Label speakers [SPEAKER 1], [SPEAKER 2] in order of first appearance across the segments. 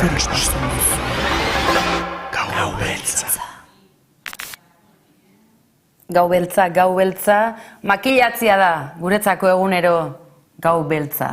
[SPEAKER 1] zer ospatzen duzu? Gau beltza.
[SPEAKER 2] Gau beltza, makillatzia da, guretzako egunero gau beltza.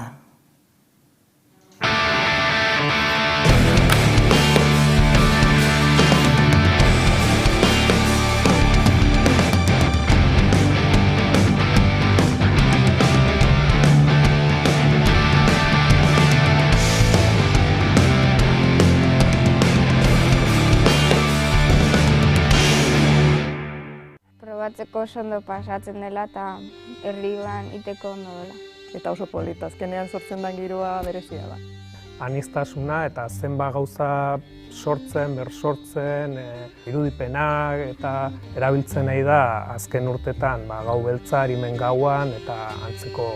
[SPEAKER 3] Probatzeko oso ondo pasatzen dela eta herrian iteko ondo dela.
[SPEAKER 4] Eta oso polita, azkenean sortzen den giroa berezia da.
[SPEAKER 5] Aniztasuna eta zenba gauza sortzen, bersortzen, irudipenak eta erabiltzen nahi da azken urtetan gau beltza, arimen gauan eta antzeko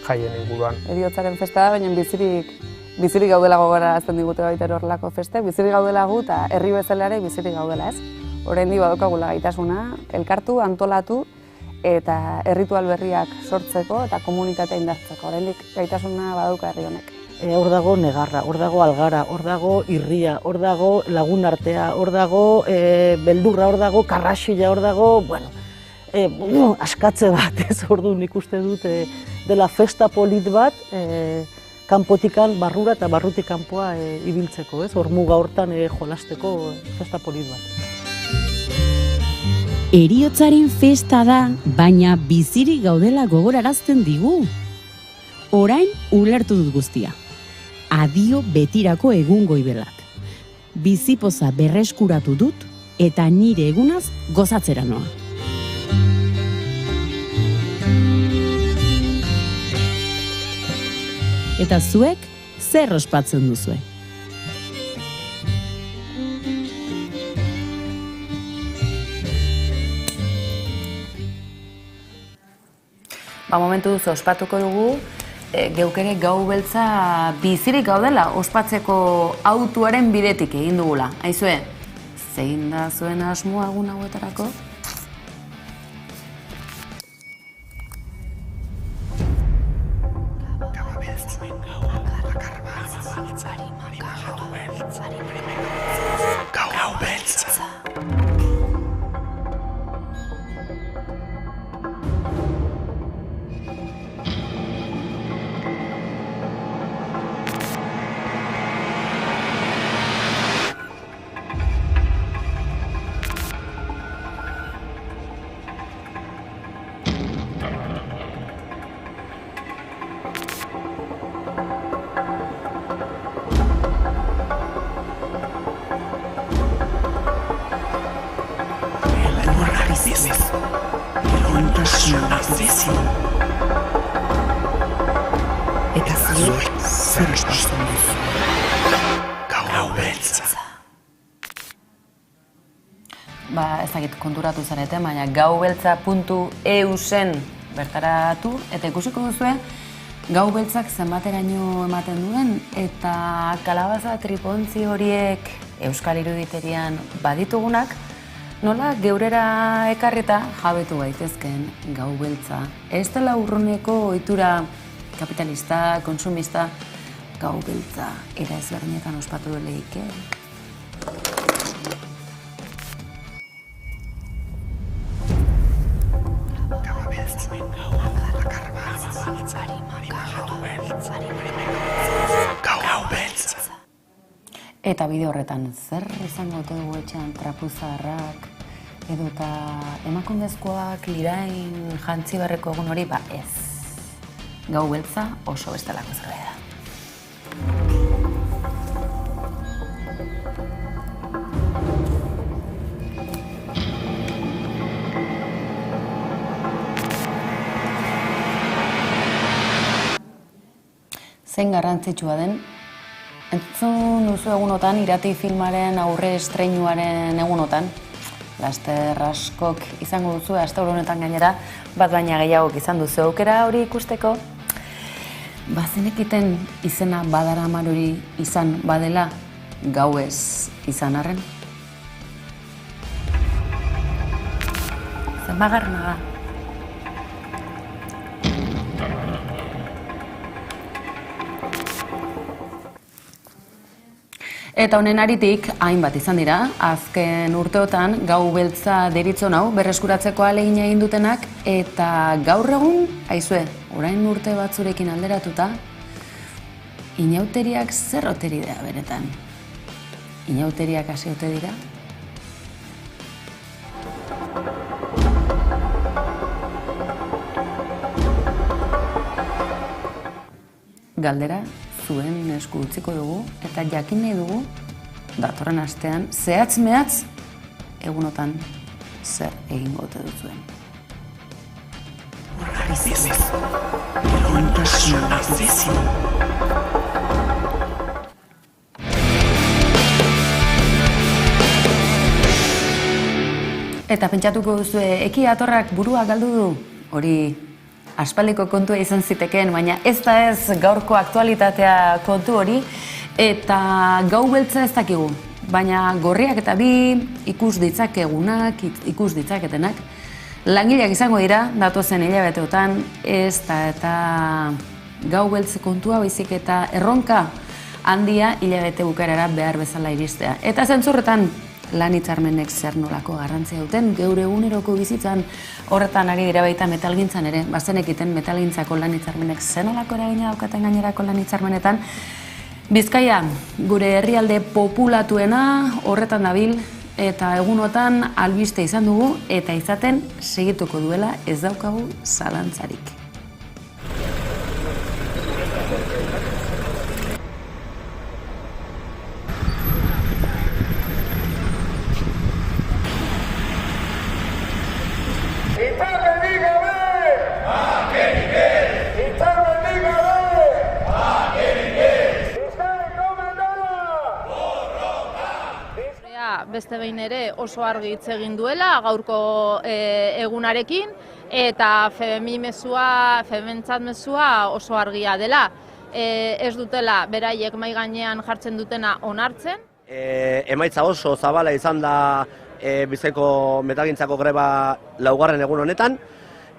[SPEAKER 5] jaien inguruan.
[SPEAKER 4] Heriotzaren festa da, baina bizirik gaudela gogorarazten digute baita horrelako feste, bizirik gaudela gu eta herri bezala ere bizirik gaudela, ez? Oraindik badokagula gaitasuna, elkartu, antolatu eta erritual berriak sortzeko eta komunitatea indartzeko. Oraindik gaitasuna badauka herri honek.
[SPEAKER 6] Hor dago negarra, hor dago algara, hor dago irria, hor dago lagun artea, hor dago beldurra, hor dago karraxila, hor dago, askatze bat, ez ordu nik uste dut dela festa polit bat, kanpotikan barrura eta barrutik kanpoa ibiltzeko, ez? Hor muga hortan jolasteko festa polit bat.
[SPEAKER 7] Heriotzaren festa da, baina bizirik gaudela gogorarazten digu. Orain ulertu dut guztia. Adio betirako egun goibelak. Bizipoza berreskuratu dut eta nire egunaz gozatzera noa. Eta zuek zer ospatzen duzue?
[SPEAKER 2] Momentu duzu ospatuko dugu, geuk ere gau beltza bizirik gaudela ospatzeko autuaren bidetik egin dugula. Aizue, zein da zuen asmoa egun hauetarako?
[SPEAKER 1] Gau beltza. Eta zuek zer ospatzen duzu? Gau beltza.
[SPEAKER 2] Ez dakit konturatu zarete, baina gaubeltza.eu zen bertaratu eta ikusiko duzue gau beltzak zenbateraino ematen duen eta kalabaza tripontzi horiek euskal iruditerian baditugunak nola geurera ekarrita jabetu gaitezken gau beltza. Ez dela urruneko ohitura kapitalista, konsumista, gau beltza era ezberdinetan ospatu deleik.
[SPEAKER 1] Gau beltza.
[SPEAKER 2] Eta bide horretan, zer izango ote dugu etxean trapuzaharrak edota emakundezkoak lirain jantzi beharreko egun hori? Ez. Gau beltza oso bestelako zerbait da. Zein garrantzitsua den, entzun duzu egunotan, irati filmaren aurre estreinuaren egunotan. Laster askok izango duzu, asteuru honetan gainera, bat baina gehiagok izan duzu aukera hori ikusteko. Bazenekiten izena badaramar hori izan badela, gauez izan arren. Zenbagarrena da. Eta honen aritik, hainbat izan dira, azken urteotan gau beltza deritzon hau berreskuratzeko ahalegina egin dutenak, eta gaur egun, aizue, orain urte batzurekin alderatuta, inauteriak zer oteri da benetan? Inauteriak hasi ote dira? Galdera zuen esku utziko dugu eta jakin nahi dugu datorren astean zehatz-mehatz egunotan zer egingo ote duzuen. Eta pentsatuko duzue, eki atorrak burua galdu du? Hori aspaldiko kontua izan zitekeen, baina ez da ez gaurko aktualitatea kontu hori, eta gau beltza ez dakigu. Baina gorriak eta bi ikus ditzakegunak, ikus ditzaketenak, langileak izango dira, datozen hilabeteotan, ez da eta gau beltze kontua baizik eta erronka handia hilabete bukaerara behar bezala iristea. Eta zentzurretan, lan hitzarmenek zer nolako garrantzia duten, geure eguneroko bizitzan horretan ari dira baita metalgintzan ere, bazenekiten metalgintzako lan hitzarmenek zer nolako eragina daukaten gainerako lan hitzarmenetan. Bizkaia, gure herrialde populatuena horretan dabil, eta egunotan albiste izan dugu, eta izaten segituko duela ez daukagu zalantzarik.
[SPEAKER 8] Beste behin ere oso argi hitz egin duela gaurko egunarekin eta fementzat mezua oso argia dela. Ez dutela beraiek mahai gainean jartzen dutena onartzen.
[SPEAKER 9] Emaitza oso zabala izan da Bizkaiko metalgintzako greba laugarren egun honetan.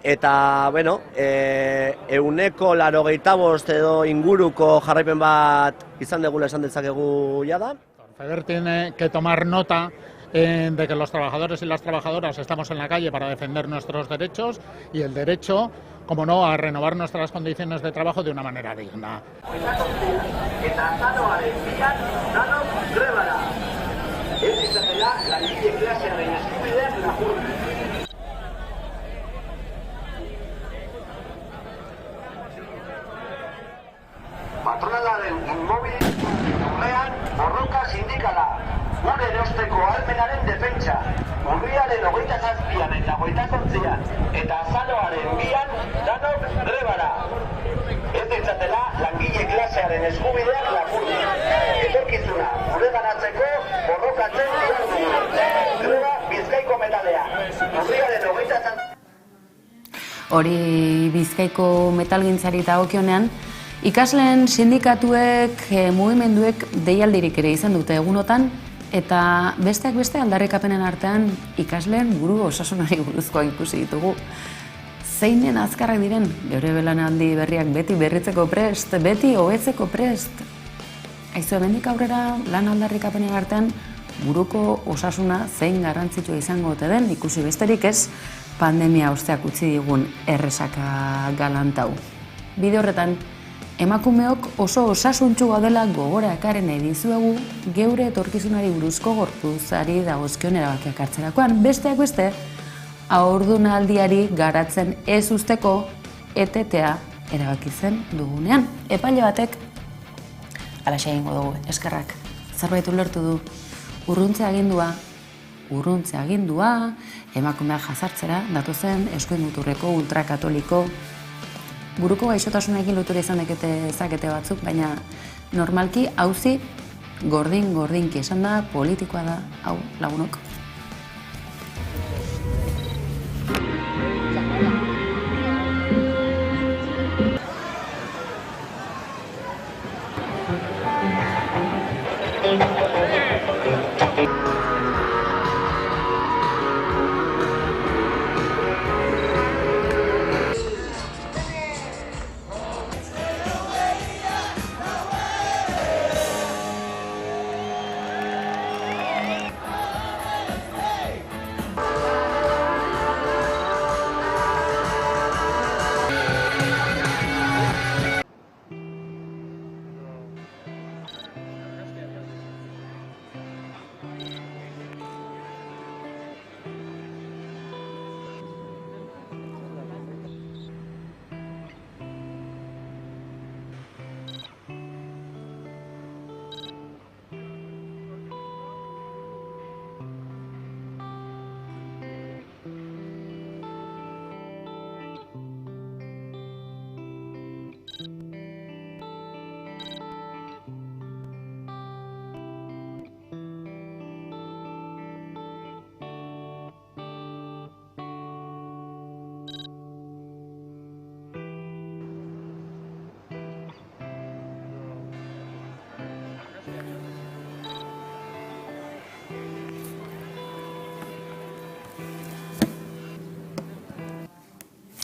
[SPEAKER 9] Eta, bueno, 185 edo inguruko jarraipen bat izan degula esan dezakegu jada.
[SPEAKER 10] FEDER tiene que tomar nota de que los trabajadores y las trabajadoras estamos en la calle para defender nuestros derechos y el derecho, como no, a renovar nuestras condiciones de trabajo de una manera digna.
[SPEAKER 11] Patronalaren inmobil urrean borroka sindikala, gure erosteko ahalmenaren defentsa, urriaren 27an eta 28an eta azaroaren 2an danok grebara. Ez ditzatela langile klasearen eskubideak lapurtu. Etorkizuna gureganatzeko borrokatzen dihardugu. Greba Bizkaiko metalean, urriaren 27an.
[SPEAKER 2] Hori Bizkaiko metalgintzari dagokionean, ikasleen sindikatuek, mugimenduek deialdirik ere izan dute egunotan, eta besteak beste aldarrikapenen artean ikasleen buru osasunari buruzkoa ikusi ditugu. Zeinen azkarrak diren, geure belanaldi berriak beti berritzeko prest, beti hobetzeko prest. Aizu, hemendik aurrera lan aldarrikapenen artean buruko osasuna zein garrantzitsua izango ote den, ikusi besterik ez, pandemia osteak utzi digun erresaka galantau. Bide horretan, emakumeok oso osasuntxua dela gogora ekarren nahi dizuegu geure etorkizunari buruzko gorpuzari dagozkion erabakiak hartzerakoan. Besteak beste, haurdunaldiari garatzen ez usteko etetea erabakitzen dugunean. Epaile batek, alaxe egingo dugu, eskerrak, zerbait ulertu du, urruntze agindua, emakumeak jazartzera, datozen eskuin muturreko ultrakatoliko, buruko gaixotasunekin lotura izan dezakete batzuk, baina normalki auzi gordinki esan da, politikoa da, hau lagunok.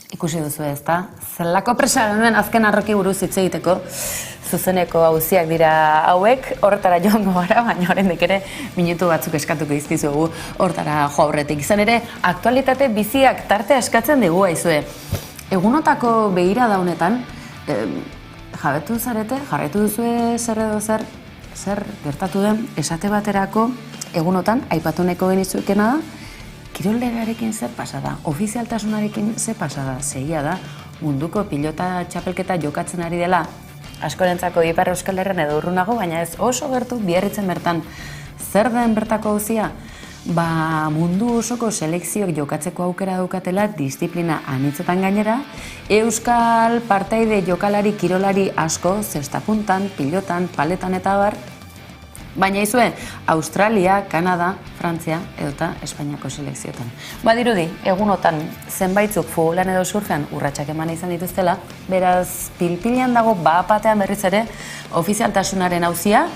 [SPEAKER 2] Ikusi duzu ez da? Zelako presa genuen azken arroki buruz hitz egiteko. Zuzeneko auziak dira hauek, horretara joango gara, baina oraindik ere minutu batzuk eskatuko dizkizuegu hortara jo aurretik. Izan ere, aktualitate biziak tarte eskatzen digu aizue. Egunotako begirada honetan, jarraitu duzue zer edo zer gertatu den esate baterako egunotan aipatu nahiko genizuekena da, kiroldegarekin zer pasada, ofizialtasunarekin zer pasada, segia da, munduko pilota txapelketa jokatzen ari dela, askorentzako Ipar Euskal Herrian edo urrunago, baina ez oso gertu Biarritzen bertan. Zer den bertako auzia? Mundu osoko selekzioak jokatzeko aukera daukatela disiplina anitzetan gainera, euskal partaide jokalari kirolari asko, zestapuntan, pilotan, paletan eta abar, baina izue, Australia, Kanada, Frantzia edota Espainiako selekzioetan. Badirudi, egunotan zenbaitzuk futbolan edo surfean urratsak eman izan dituztela, beraz pilpilean dago bapatean berriz ere ofizialtasunaren auzia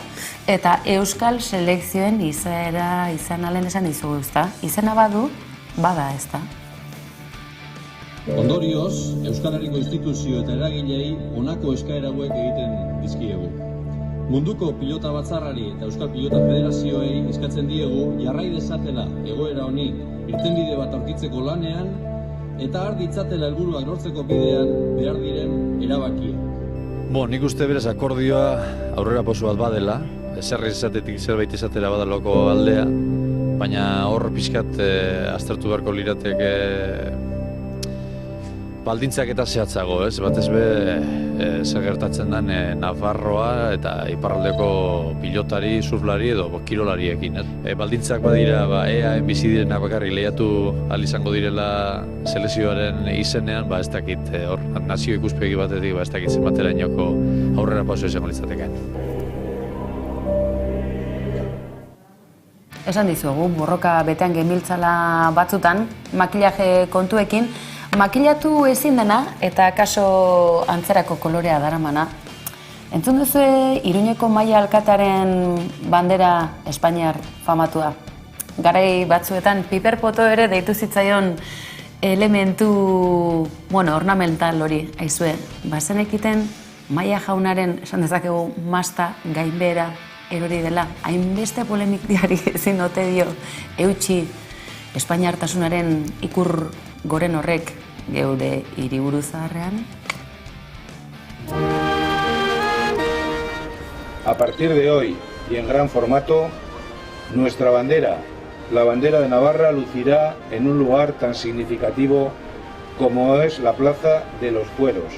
[SPEAKER 2] eta euskal selekzioen izanalen esan dizugu, ezta? Izena badu, bada, ezta?
[SPEAKER 12] Ondorioz, Euskal Herriko instituzio eta eragilei honako eskaera hauek egiten dizkiegu. Munduko pilota batzarrari eta Euskal Pilota Federazioei eskatzen diegu jarrai dezatela egoera honi irtenbide bat aurkitzeko lanean eta har ditzatela helburuak lortzeko bidean behar diren erabakia.
[SPEAKER 13] Nik uste berez akordioa aurrera pauso bat badela, eserri izatetik zerbait izatera badaloko aldea, baina hor pixkat aztertu beharko lirateke baldintzak eta zehatzago, ez? Batez be, zer gertatzen den Nafarroa eta iparraldeko pilotari, surflari edo kirolariekin. Baldintzak badira, EAen bizi direnak bakarrik lehiatu ahal izango direla selekzioaren izenean, ez dakit, hor, nazio ikuspegi batetik, ez dakit zenbaterainoko aurrera pauso izango litzateken.
[SPEAKER 2] Esan dizuegu, borroka betean genbiltzala batzutan, makillaje kontuekin, makillatu ezin dena eta kaso antzerako kolorea daramana. Entzun duzue Iruñeko Maia alkatearen bandera Espainiar famatua. Garai batzuetan piperpoto ere deitu zitzaion elementu, ornamental hori, aizue. Bazenekiten Maia jaunaren, esan dezakegu, masta gainbehera erori dela. Hainbeste polemik diari ezin ote dio eutxi Espainiartasunaren ikur goren horrek geure hiriburu zaharrean.
[SPEAKER 14] A partir de hoy y en gran formato, nuestra bandera, la bandera de Navarra, lucirá en un lugar tan significativo como es la Plaza de los Fueros.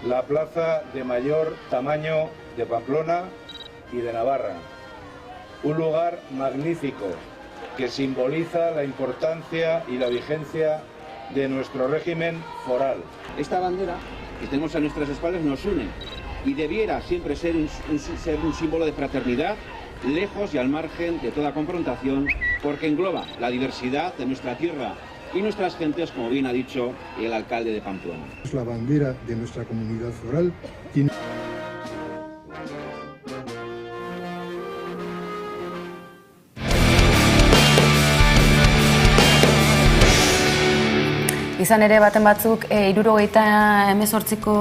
[SPEAKER 14] La plaza de mayor tamaño de Pamplona y de Navarra. Un lugar magnífico que simboliza la importancia y la vigencia de nuestro régimen foral.
[SPEAKER 15] Esta bandera que tenemos a nuestras espaldas nos une y debiera siempre ser un símbolo de fraternidad, lejos y al margen de toda confrontación, porque engloba la diversidad de nuestra tierra y nuestras gentes, como bien ha dicho el alcalde de Pamplona.
[SPEAKER 16] La bandera de nuestra comunidad foral tiene...
[SPEAKER 2] Izan ere baten batzuk 78ko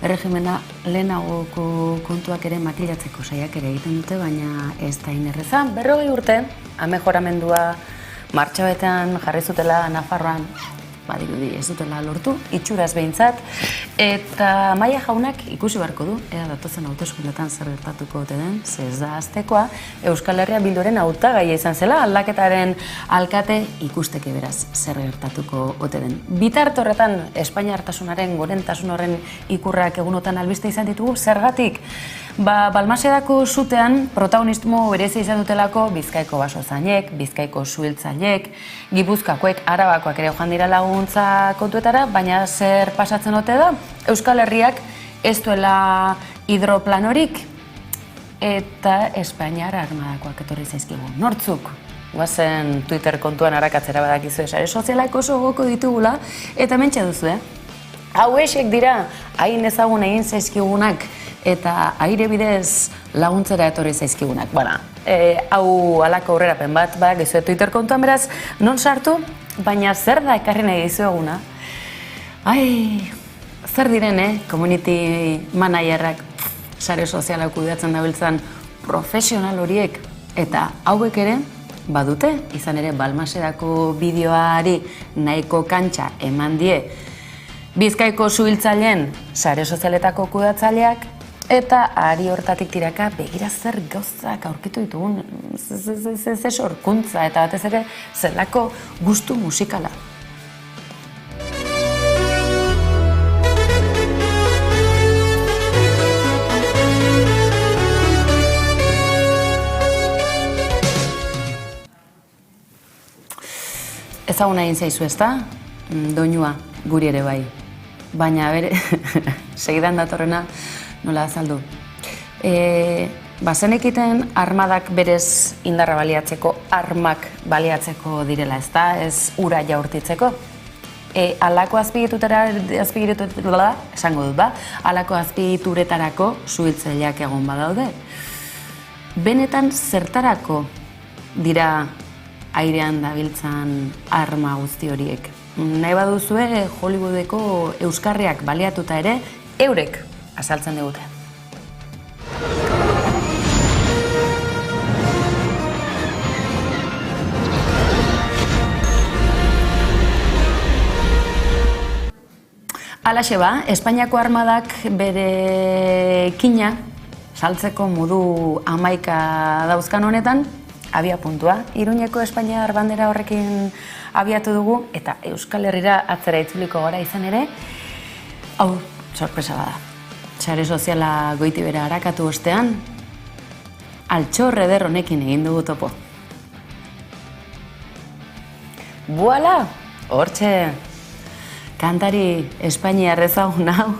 [SPEAKER 2] erregimena lehenagoko kontuak ere makilatzeko saiak ere egiten dute, baina ez da inerreza. 40 urte, amejoramendua martxabetean jarri zutela Nafarroan, badirudi ez dutela lortu, itxuraz behintzat, eta Maia jaunak ikusi beharko du, ea datozen hauteskundetan zer gertatuko ote den, ez da aztekoa, Euskal Herria Bilduren hautagaia izan zela, aldaketaren alkate ikusteke beraz zer gertatuko ote den. Bitarte horretan, Espainiartasunaren, gorentasun horren ikurrak egunotan albiste izan ditugu, zergatik? Balmasedako sutean protagonismo berezi izan dutelako Bizkaiko basozainek, Bizkaiko suhiltzaileek, Gipuzkoakoek, Arabakoak ere joan dira laguntza kontuetara, baina zer pasatzen ote da? Euskal Herriak ez duela hidroplanorik eta Espainiar armadakoak etorri zaizkigu. Nortzuk? Guazen Twitter kontuan arakatzera badakizu sare sozialak oso goko ditugula eta mentxe duzu, Hauexek dira, hain ezagun egin zaizkigunak eta aire bidez laguntzera etorri zaizkigunak. Hau alako aurrerapen bat, gizu Twitter kontuan beraz, non sartu, baina zer da ekarri nahi dizueguna? Zer diren, community managerrak, sare sozialak kudeatzen dabiltzan profesional horiek, eta hauek ere, badute, izan ere Balmasedako bideoari nahiko kantxa eman die Bizkaiko suhiltzaileen sare sozialetako kudeatzaileak, eta ari hortatik tiraka begira zer gauzak aurkitu ditugun, ze sorkuntza eta batez ere zelako gustu musikala. Ezaguna egin zaizu ezta, doinua guri ere bai, baina bere, segidan datorrena nola azaldu. Bazenekiten armadak berez indarra baliatzeko, armak baliatzeko direla ezta, ez ura jaurtitzeko. Halako azpigituretarako suhiltzaileak egon badaude. Benetan zertarako dira airean dabiltzan arma guzti horiek. Nahi baduzue Hollywoodeko euskarriak baliatuta ere, eurek azaltzen digute. Halaxe ba, Espainiako armadak bere kina saltzeko modu 11 dauzkan honetan, abia puntua. Iruñeko Espainiar bandera horrekin abiatu dugu, eta Euskal Herrira atzera itzuliko gara izan ere, hau sorpresa bada. Sare soziala Goitibera arakatu ostean, altxor eder honekin egin dugu topo. Buala, hortxe, kantari Espainiar ezagun hau.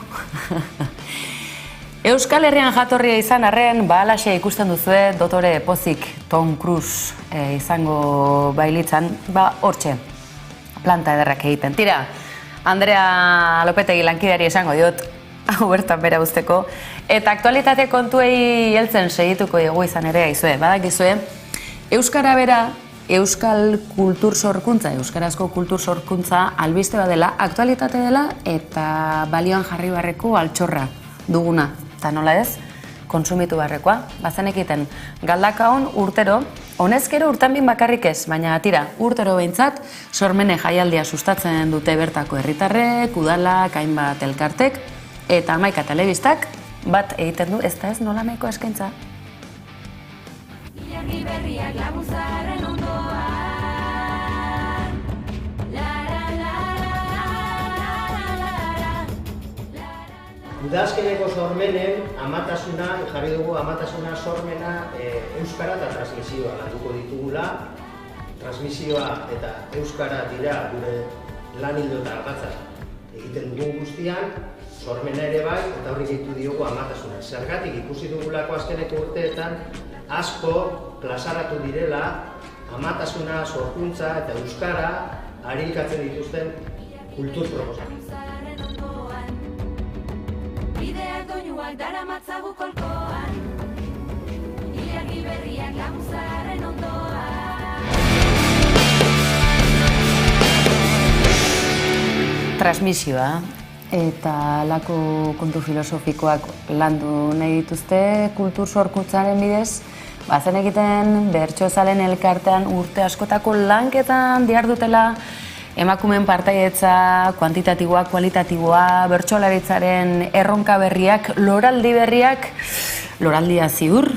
[SPEAKER 2] Euskal Herrian jatorria izan arren, halaxe ikusten duzue dotore pozik Tom Cruise izango bailitzan, hortxe, planta ederrak egiten. Tira, Andrea Lopetegi lankideari esango diot, hau bertan bera usteko, eta aktualitate kontuei heltzen segituko dugu izan ere aizue. Badakizue, Euskara bera, Euskal kultur sorkuntza, Euskarazko kultur sorkuntza albiste badela, aktualitate dela, eta balioan jarri barreko altxorra duguna. Eta nola ez, konsumitu barrekoa. Bazenekiten galdaka hon urtero, honezkero urtanbin bakarrik ez, baina tira, urtero behintzat, sormene jaialdia sustatzen dute bertako herritarrek, udalak, hainbat elkartek, eta 11 telebistak bat egiten du, ez da ez nola nahiko eskaintza. Ilargi berriak laguntzaren ondoan.
[SPEAKER 17] Udazkeneko sormenen amatasuna, jarri dugu amatasuna sormena euskara eta transmisioa landuko ditugula. Transmisioa eta euskara dira gure lan ildo eta ardatza egiten dugun guztian, sormena ere bai, eta horri gehitu diogu amatasuna. Zergatik ikusi dugulako azkeneko urteetan asko plazaratu direla amatasuna, sorkuntza eta euskara harikatzen dituzten kultur proposamen. Bideak doinuak dara matzagu kolkoan, ilargi berriak laguntzaren ondoan. Transmisioa eta lako kontu filosofikoak landu nahi dituzte kultur sorkuntzaren bidez, bazen egiten bertsozalen elkartean urte askotako lanketan dihardutela emakumeen partaietza, kuantitatiboa, kualitatiboa, bertsolaritzaren erronka berriak, loraldi berriak, loraldia ziur,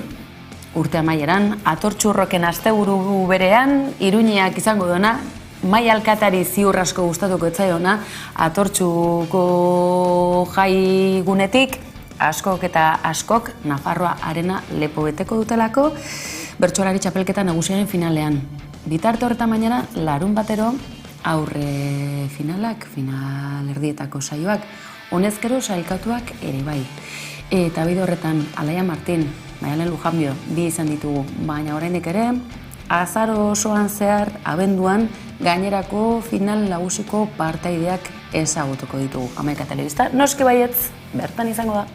[SPEAKER 17] urte amaieran, atortxurroken asteburu berean, Iruñeak izango duena, Mai alkatari ziur asko gustatuko etzaiona, atortxuko jai gunetik, askok eta askok Nafarroa arena lepo beteko dutelako, bertsolari txapelketa nagusiaren finalean. Bitarte horretan bainera, larun batero, aurre finalak, final erdietako saioak, honezkero sailkatuak ere bai. Eta bide horretan, Alaia Martin, Maialen Lujanbio, bi izan ditugu, baina oraindik ere, azaro osoan zehar, abenduan, gainerako final nagusiko partaideak ezagutuko ditugu. 11 telebista, noski baietz, bertan izango da.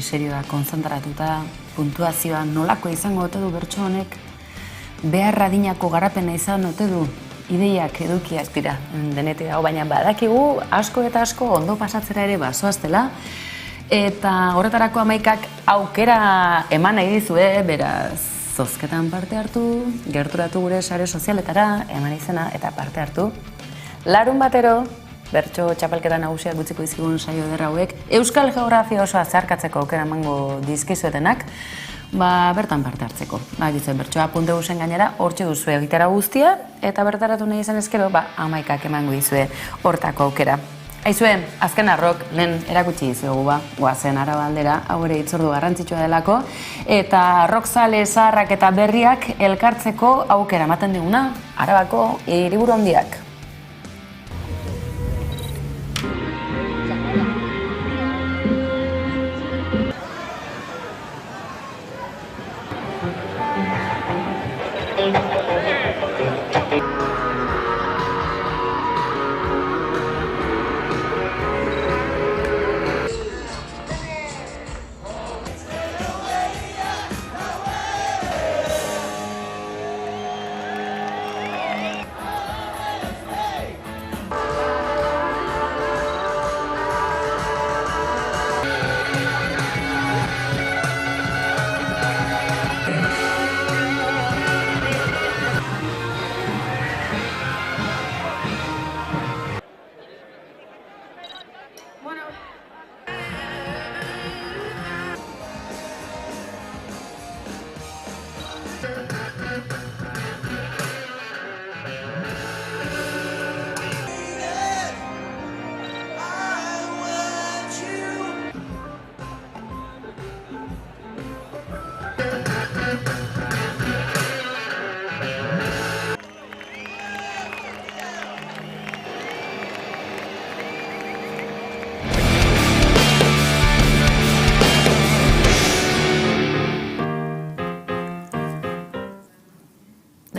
[SPEAKER 2] serioa, konzentratuta, puntuazioa nolako izango ote du bertso honek, behar adinako garapena izan ote du, ideiak edukiak dira denetik dago, baina badakigu asko eta asko ondo pasatzera ere bazoaztela, eta horretarako 11ak aukera eman nahi dizue, beraz, zozketan parte hartu, gerturatu gure sare sozialetara, eman izena eta parte hartu. Larun batero, bertso txapelketa nagusiak gutziko dizkigun saio ederra hauek, Euskal Geografia osoa zeharkatzeko aukera emango dizkizuetenak, bertan parte hartzeko. Gizuen bertsoa.eusen gainera, hortxe duzue egitera guztia, eta bertaratu nahi izan ezkero, 11ak emango dizue hortako aukera. Aizue, azken arrok, lehen erakutsi dizuegu goazen Araba aldera, hau ere hitzordu garrantzitsua delako, eta rockzale zaharrak eta berriak elkartzeko aukera ematen diguna, Arabako hiriburu handiak.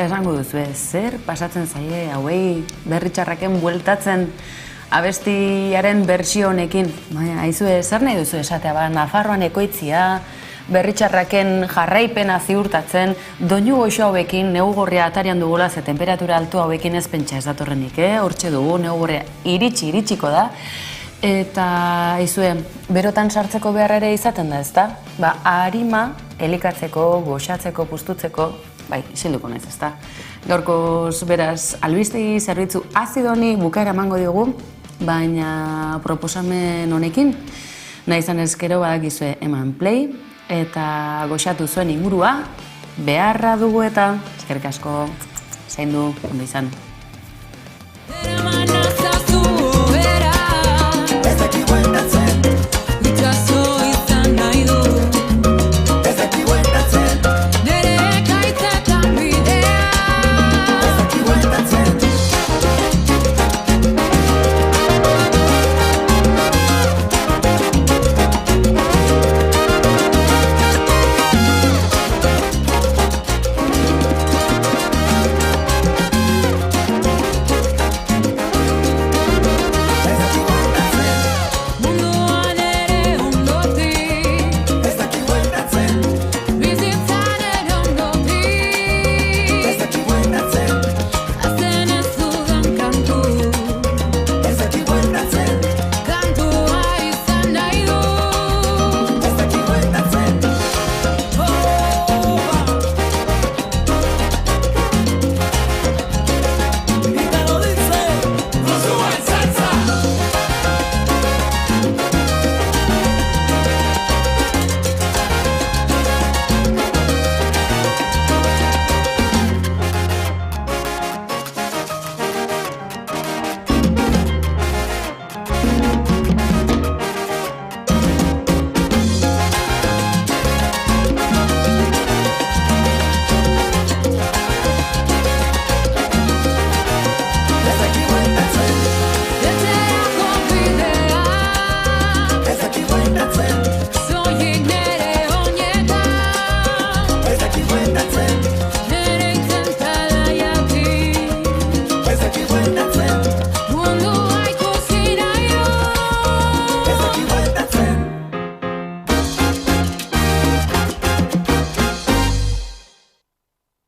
[SPEAKER 2] Esango duzu, zer pasatzen zaie hauei berritxarraken bueltatzen abestiaren bersio honekin. Baina, aizue, zer nahi duzu esatea, Nafarroan ekoitzia, berritxarraken jarraipena ziurtatzen, doinu goxo hauekin, negu gorria atarian dugula, ze temperatura altu hauekin ez pentsa ez datorrenik, hortxe dugu, negu gorria iritsiko da. Eta, aizue, berotan sartzeko behar ere izaten da, ezta? Arima elikatzeko, goxatzeko, pustutzeko, isilduko naiz, ezta? Gaurkoz, beraz, albistegi zerbitzu azidoni bukaera emango diogu, baina proposamen honekin, nahi izan ezkero badakizue eman play, eta goxatu zuen ingurua, beharra dugu eta, eskerrik asko, zaindu, ondo izan.